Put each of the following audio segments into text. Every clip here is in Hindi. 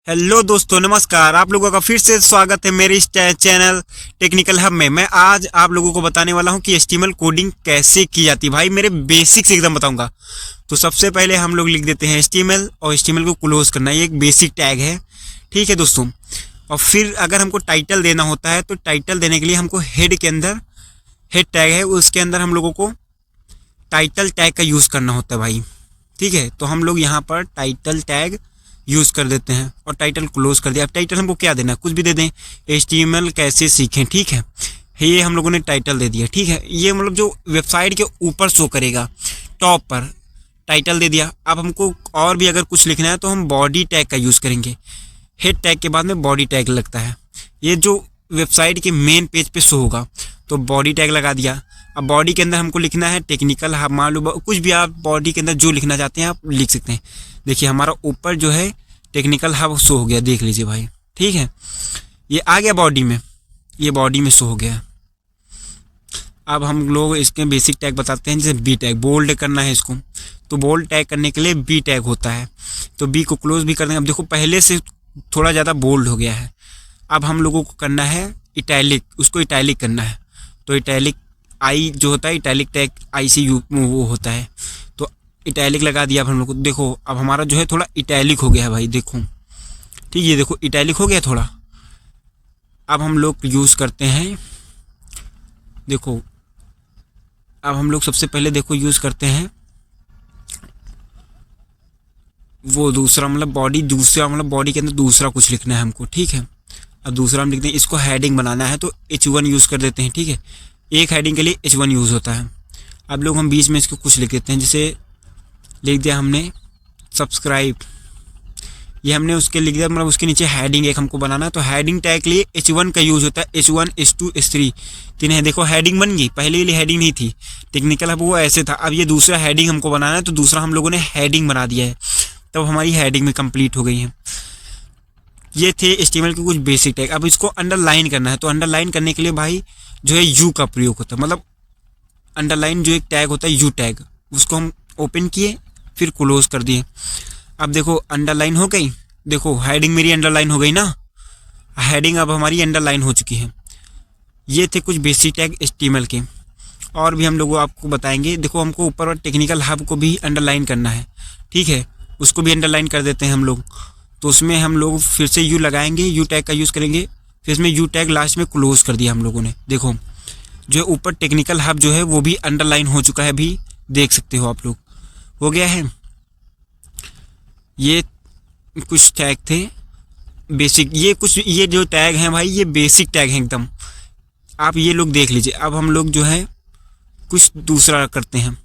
हेलो दोस्तों, नमस्कार। आप लोगों का फिर से स्वागत है मेरे इस चैनल टेक्निकल हब में। मैं आज आप लोगों को बताने वाला हूं कि HTML कोडिंग कैसे की जाती है। भाई मेरे बेसिक्स एकदम बताऊंगा। तो सबसे पहले हम लोग लिख देते हैं HTML और HTML को क्लोज करना, ये एक बेसिक टैग है। ठीक है दोस्तों। और फिर अगर हमको टाइटल देना होता है तो टाइटल देने के लिए हमको हेड के अंदर हेड टैग है, उसके अंदर हम लोगों को टाइटल टैग का यूज़ करना होता है भाई। ठीक है, तो हम लोग यहाँ पर टाइटल टैग यूज़ कर देते हैं और टाइटल क्लोज कर दिया। अब टाइटल हमको क्या देना है, कुछ भी दे दें, HTML कैसे सीखें। ठीक है, ये हम लोगों ने टाइटल दे दिया। ठीक है, ये मतलब जो वेबसाइट के ऊपर शो करेगा टॉप पर, टाइटल दे दिया। अब हमको और भी अगर कुछ लिखना है तो हम बॉडी टैग का यूज़ करेंगे। हेड टैग के बाद में बॉडी टैग लगता है, ये जो वेबसाइट के मेन पेज पे शो होगा, तो बॉडी टैग लगा दिया। अब बॉडी के अंदर हमको लिखना है टेक्निकल हब, मान लो कुछ भी आप बॉडी के अंदर जो लिखना चाहते हैं आप लिख सकते हैं। देखिए हमारा ऊपर जो है टेक्निकल हब शो हो गया, देख लीजिए भाई। ठीक है, ये आ गया बॉडी में, ये बॉडी में शो हो गया। अब हम लोग इसके बेसिक टैग बताते हैं। जैसे बी टैग, बोल्ड करना है इसको, तो बोल्ड टैग करने के लिए बी टैग होता है, तो बी को क्लोज भी कर देंगे। अब देखो पहले से थोड़ा ज़्यादा बोल्ड हो गया है। अब हम लोगों को करना है इटैलिक, उसको इटैलिक करना है। तो इटैलिक आई जो होता है, इटैलिक टैग आई से यू वो होता है, तो इटैलिक लगा दिया। अब हम लोग को देखो, अब हमारा जो है थोड़ा इटैलिक हो गया है भाई, देखो। ठीक है, देखो इटैलिक हो गया थोड़ा। अब हम लोग यूज़ करते हैं, देखो अब हम लोग सबसे पहले देखो यूज़ करते हैं वो दूसरा, मतलब बॉडी, दूसरा मतलब बॉडी के अंदर दूसरा कुछ लिखना है हमको। ठीक है, अब दूसरा हम लिखते हैं, इसको हेडिंग बनाना है तो H1 यूज़ कर देते हैं। ठीक है, एक हेडिंग के लिए H1 यूज़ होता है। अब लोग हम बीच में इसको कुछ लिख देते हैं, जैसे लिख दिया हमने सब्सक्राइब, ये हमने उसके लिख दिया, मतलब उसके नीचे हेडिंग एक हमको बनाना है। तो हेडिंग टैग के लिए H1 का यूज़ होता है, H1 H2 H3 तीन है। देखो हेडिंग बन गई, पहले वाली हेडिंग नहीं थी टेक्निकल, अब वो ऐसे था। अब ये दूसरा हेडिंग हमको बनाना है, तो दूसरा हम लोगों ने हेडिंग बना दिया है, तब हमारी हेडिंग में कंप्लीट हो गई है। ये थे HTML के कुछ बेसिक टैग। अब इसको अंडरलाइन करना है, तो अंडरलाइन करने के लिए भाई जो है यू का प्रयोग होता है, मतलब अंडरलाइन जो एक टैग होता है यू टैग, उसको हम ओपन किए फिर क्लोज कर दिए। अब देखो अंडरलाइन हो गई, देखो हेडिंग मेरी अंडरलाइन हो गई ना, हेडिंग अब हमारी अंडरलाइन हो चुकी है। ये थे कुछ बेसिक टैग HTML के, और भी हम लोग आपको बताएंगे। देखो हमको ऊपर टेक्निकल हब को भी अंडरलाइन करना है। ठीक है, उसको भी अंडरलाइन कर देते हैं हम लोग। तो उसमें हम लोग फिर से यू लगाएंगे, यू टैग का यूज़ करेंगे, फिर इसमें यू टैग लास्ट में क्लोज कर दिया हम लोगों ने। देखो जो ऊपर टेक्निकल हब जो है वो भी अंडरलाइन हो चुका है, अभी देख सकते हो आप लोग, हो गया है। ये कुछ टैग थे बेसिक, ये जो टैग हैं भाई ये बेसिक टैग हैं एकदम, आप ये लोग देख लीजिए। अब हम लोग जो है कुछ दूसरा करते हैं।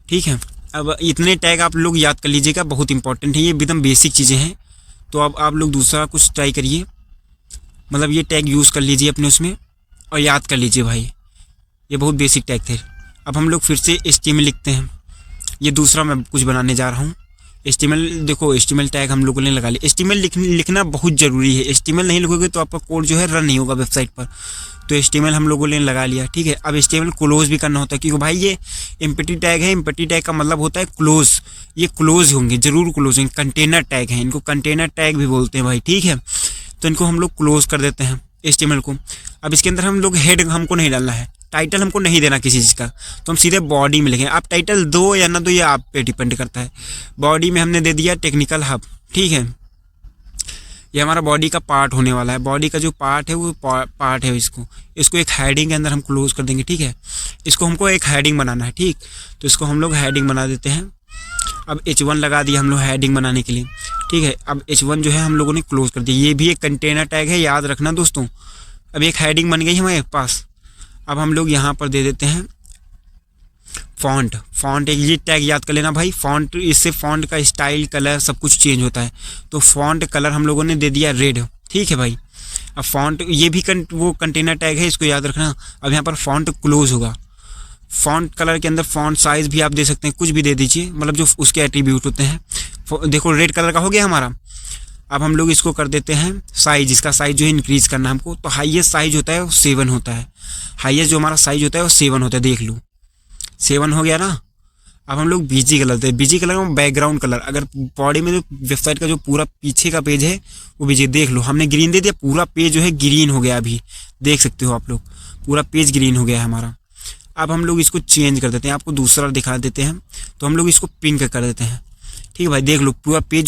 ठीक है, अब इतने टैग आप लोग याद कर लीजिएगा, बहुत इंपॉर्टेंट है, ये एकदम बेसिक चीज़ें हैं। तो अब आप लोग दूसरा कुछ ट्राई करिए, मतलब ये टैग यूज़ कर लीजिए अपने उसमें और याद कर लीजिए भाई, ये बहुत बेसिक टैग थे। अब हम लोग फिर से HTML लिखते हैं, ये दूसरा मैं कुछ बनाने जा रहा हूँ। HTML देखो, HTML टैग हम लोगों ने लगा लिया। HTML लिखना बहुत ज़रूरी है, HTML नहीं लिखोगे तो आपका कोड जो है रन नहीं होगा वेबसाइट पर। तो HTML हम लोगों ने लगा लिया। ठीक है, अब HTML क्लोज भी करना होता है, क्योंकि भाई ये एम्प्टी टैग है, एम्प्टी टैग का मतलब होता है क्लोज, ये क्लोज होंगे, जरूर क्लोज होंगे। कंटेनर टैग हैं, इनको कंटेनर टैग भी बोलते हैं भाई। ठीक है, तो इनको हम लोग क्लोज कर देते हैं HTML को। अब इसके अंदर हम लोग हेड हमको नहीं डालना है, टाइटल हमको नहीं देना किसी चीज़ का, तो हम सीधे बॉडी में लिखेंगे। आप टाइटल दो या ना दो ये आप पे डिपेंड करता है। बॉडी में हमने दे दिया टेक्निकल हब। ठीक है, ये हमारा बॉडी का पार्ट होने वाला है, बॉडी का जो पार्ट है वो पार्ट है, इसको एक हेडिंग के अंदर हम क्लोज कर देंगे। ठीक है, इसको हमको एक हेडिंग बनाना है। ठीक, तो इसको हम लोग हेडिंग बना देते हैं। अब H1 लगा दिया हम लोग हेडिंग बनाने के लिए। ठीक है, अब H1 जो है हम लोगों ने क्लोज कर दिया, ये भी एक कंटेनर टैग है, याद रखना दोस्तों। अब एक हेडिंग बन गई हमारे पास। अब हम लोग यहाँ पर दे देते हैं फॉन्ट एक ये टैग याद कर लेना भाई, फॉन्ट, इससे फॉन्ट का स्टाइल, कलर सब कुछ चेंज होता है। तो फॉन्ट कलर हम लोगों ने दे दिया रेड। ठीक है भाई, अब फॉन्ट ये भी वो कंटेनर टैग है, इसको याद रखना। अब यहाँ पर फॉन्ट क्लोज होगा। फॉन्ट कलर के अंदर फॉन्ट साइज़ भी आप दे सकते हैं, कुछ भी दे दीजिए, मतलब जो उसके एट्रीब्यूट होते हैं। देखो रेड कलर का हो गया हमारा। अब हम लोग इसको कर देते हैं साइज, इसका साइज जो है इंक्रीज़ करना हमको। तो हाईएस्ट साइज होता है वो 7 होता है, हाईएस्ट जो हमारा साइज होता है वो 7 होता है, देख लो 7 हो गया ना। अब हम लोग बीजी कलर देते हैं, बीजी कलर में बैकग्राउंड कलर। अगर बॉडी में जो वेबसाइट का जो पूरा पीछे का पेज है वो बीजी, देख लो हमने ग्रीन दे दिया, पूरा पेज जो है ग्रीन हो गया। अभी देख सकते हो आप लोग, पूरा पेज ग्रीन हो गया है हमारा। अब हम लोग इसको चेंज कर देते हैं, आपको दूसरा दिखा देते हैं। तो हम लोग इसको पिंक कर देते हैं। ठीक है भाई, देख लो पूरा पेज